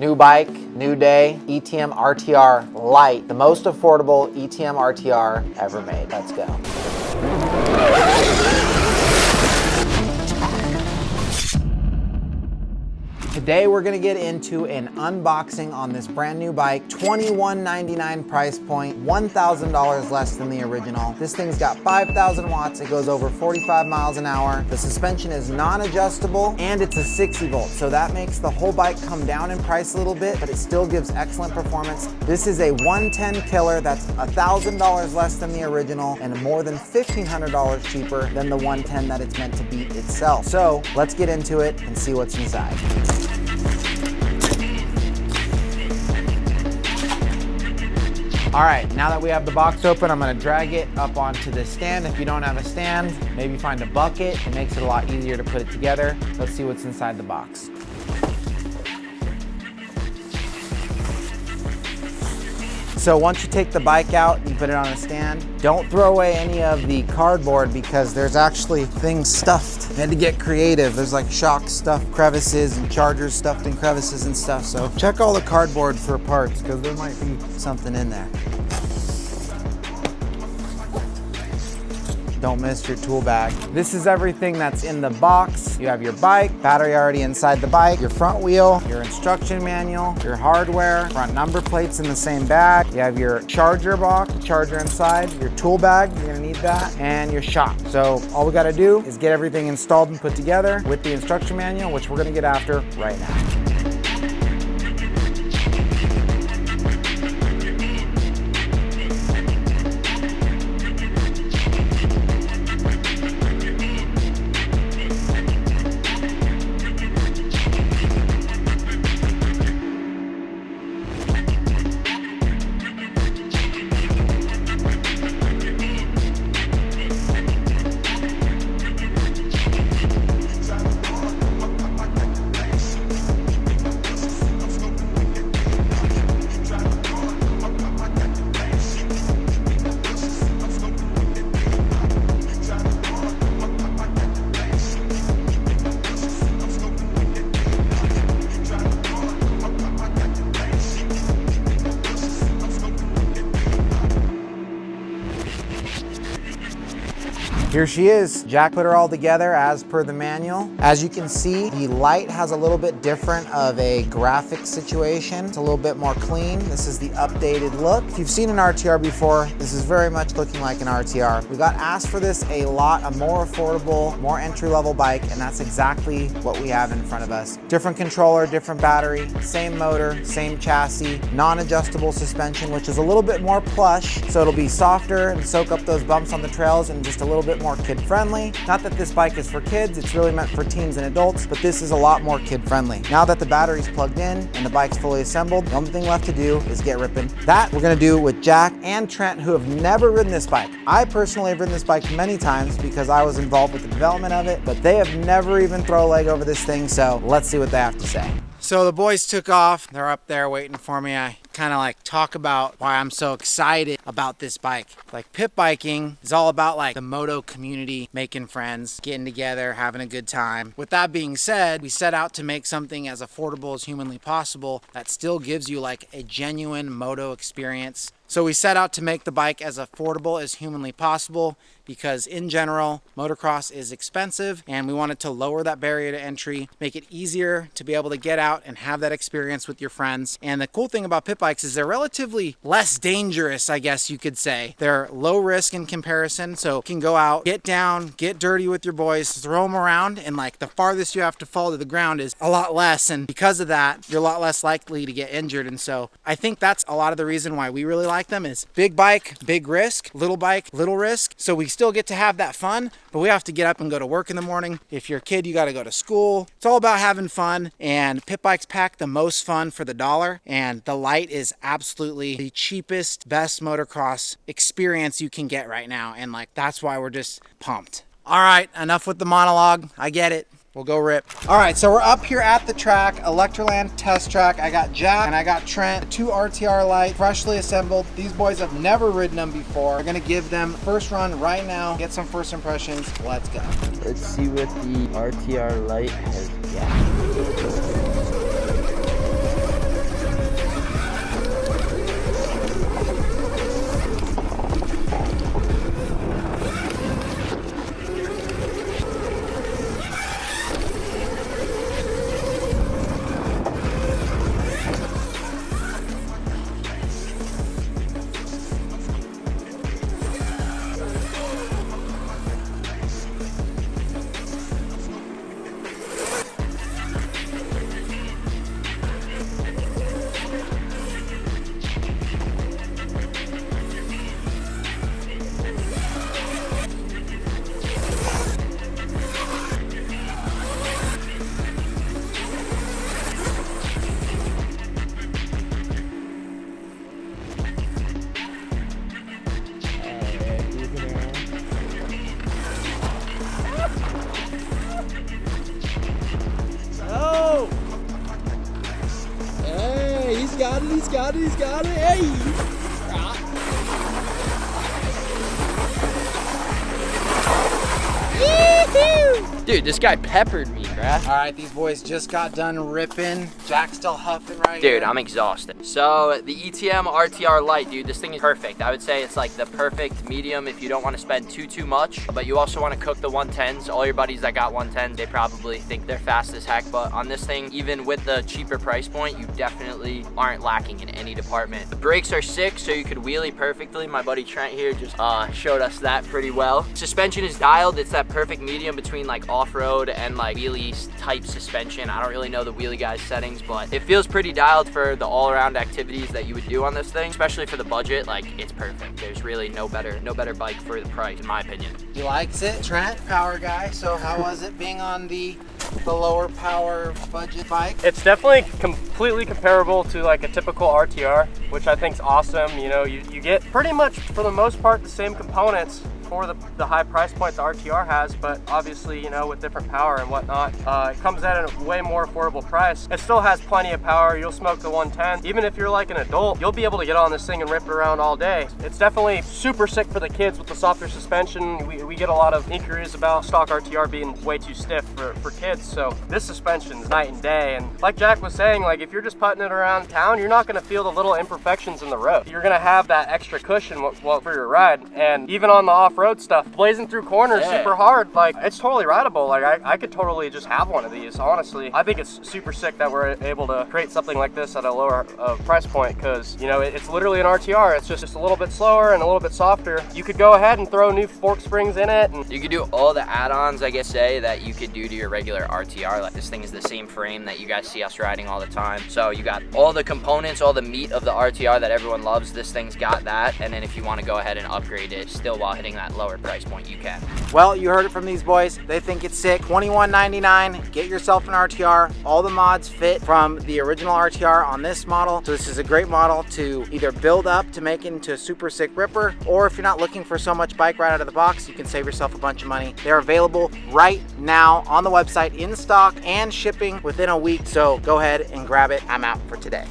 New bike, new day, ETM RTR Lite, the most affordable ETM RTR ever made. Let's go. Today we're gonna get into an unboxing on this brand new bike, $21.99 price point, $1,000 less than the original. This thing's got 5,000 watts, it goes over 45 miles an hour. The suspension is non-adjustable and it's a 60 volt, so that makes the whole bike come down in price a little bit, but it still gives excellent performance. This is a 110 killer that's $1,000 less than the original and more than $1,500 cheaper than the 110 that it's meant to beat itself. So let's get into it and see what's inside. All right, now that we have the box open, I'm gonna drag it up onto the stand. If you don't have a stand, maybe find a bucket. It makes it a lot easier to put it together. Let's see what's inside the box. So once you take the bike out and put it on a stand, don't throw away any of the cardboard because there's actually things stuffed. You had to get creative. There's like shock stuffed crevices and chargers stuffed in crevices and stuff. So check all the cardboard for parts because there might be something in there. Don't miss your tool bag. This is everything that's in the box. You have your bike, battery already inside the bike, your front wheel, your instruction manual, your hardware, front number plates in the same bag. You have your charger box, charger inside, your tool bag, you're gonna need that, and your shock. So all we gotta do is get everything installed and put together with the instruction manual, which we're gonna get after right now. Here she is. Jack put her all together as per the manual. As you can see, the Lite has a little bit different of a graphic situation. It's a little bit more clean. This is the updated look. If you've seen an RTR before, this is very much looking like an RTR. We got asked for this a lot, a more affordable, more entry-level bike, and that's exactly what we have in front of us. Different controller, different battery, same motor, same chassis, non-adjustable suspension, which is a little bit more plush, so it'll be softer and soak up those bumps on the trails and just a little bit more kid-friendly. Not that this bike is for kids, it's really meant for teens and adults, but this is a lot more kid-friendly. Now that the battery's plugged in and the bike's fully assembled, the only thing left to do is get ripping. That we're gonna do with Jack and Trent, who have never ridden this bike. I personally have ridden this bike many times because I was involved with the development of it, but they have never even thrown a leg over this thing, so let's see what they have to say. So the boys took off. They're up there waiting for me. I kind of like talk about why I'm so excited about this bike. Like pit biking is all about like the moto community, making friends, getting together, having a good time. With that being said, we set out to make something as affordable as humanly possible that still gives you like a genuine moto experience. So we set out to make the bike as affordable as humanly possible because in general, motocross is expensive and we wanted to lower that barrier to entry, make it easier to be able to get out and have that experience with your friends. And the cool thing about pit bikes is they're relatively less dangerous, I guess you could say. They're low risk in comparison, so you can go out, get down, get dirty with your boys, throw them around, and like the farthest you have to fall to the ground is a lot less. And because of that, you're a lot less likely to get injured. And so I think that's a lot of the reason why we really like them is big bike, big risk, little bike, little risk. So we still get to have that fun, but we have to get up and go to work in the morning. If you're a kid, you got to go to school. It's all about having fun, and pit bikes pack the most fun for the dollar, and the Lite is absolutely the cheapest, best motocross experience you can get right now, and like that's why we're just pumped. All right, enough with the monologue. I get it. We'll go rip. All right, so we're up here at the track, Electroland test track. I got Jack and I got Trent, 2 RTR Lite, freshly assembled. These boys have never ridden them before. We're gonna give them first run right now, get some first impressions. Let's go. Let's see what the RTR Lite has got. got it, he's got it, he's got it. Hey! Dude, this guy peppered me, bruh. All right, these boys just got done ripping. Jack's still huffing right here. Dude, I'm exhausted. So the ETM RTR Lite, dude, this thing is perfect. I would say it's like the perfect medium if you don't want to spend too much, but you also want to cook the 110s. All your buddies that got 110s, they probably think they're fast as heck, but on this thing, even with the cheaper price point, you definitely aren't lacking in any department. The brakes are sick, so you could wheelie perfectly. My buddy Trent here just showed us that pretty well. Suspension is dialed. It's that perfect medium between like off-road and like wheelie type suspension. I don't really know the wheelie guys settings, but it feels pretty dialed for the all-around activities that you would do on this thing, especially for the budget. Like, it's perfect. There's really no better bike for the price, in my opinion. He likes it. Trent, power guy. So how was it being on the lower power budget bike? It's definitely completely comparable to like a typical RTR, which I think is awesome. You know, you get pretty much for the most part the same components for the high price point the RTR has, but obviously, you know, with different power and whatnot, it comes at a way more affordable price. It still has plenty of power. You'll smoke the 110. Even if you're like an adult, you'll be able to get on this thing and rip it around all day. It's definitely super sick for the kids with the softer suspension. We get a lot of inquiries about stock RTR being way too stiff for kids, so this suspension is night and day. And like Jack was saying, like if you're just putting it around town, you're not gonna feel the little imperfections in the road. You're gonna have that extra cushion for your ride. And even on the off-road stuff, blazing through corners super hard, like it's totally rideable. Like I could totally just have one of these, honestly. I think it's super sick that we're able to create something like this at a lower price point, because you know it's literally an RTR. It's just a little bit slower and a little bit softer. You could go ahead and throw new fork springs in it, and you could do all the add-ons, I guess, that you could do to your regular RTR. Like this thing is the same frame that you guys see us riding all the time, so you got all the components, all the meat of the RTR that everyone loves. This thing's got that, and then if you want to go ahead and upgrade it still while hitting that lower price point, you can. Well, you heard it from these boys. They think it's sick. $21.99. Get yourself an RTR. All the mods fit from the original RTR on this model. So this is a great model to either build up to make into a super sick ripper, or if you're not looking for so much bike right out of the box, you can save yourself a bunch of money. They're available right now on the website in stock and shipping within a week. So go ahead and grab it. I'm out for today.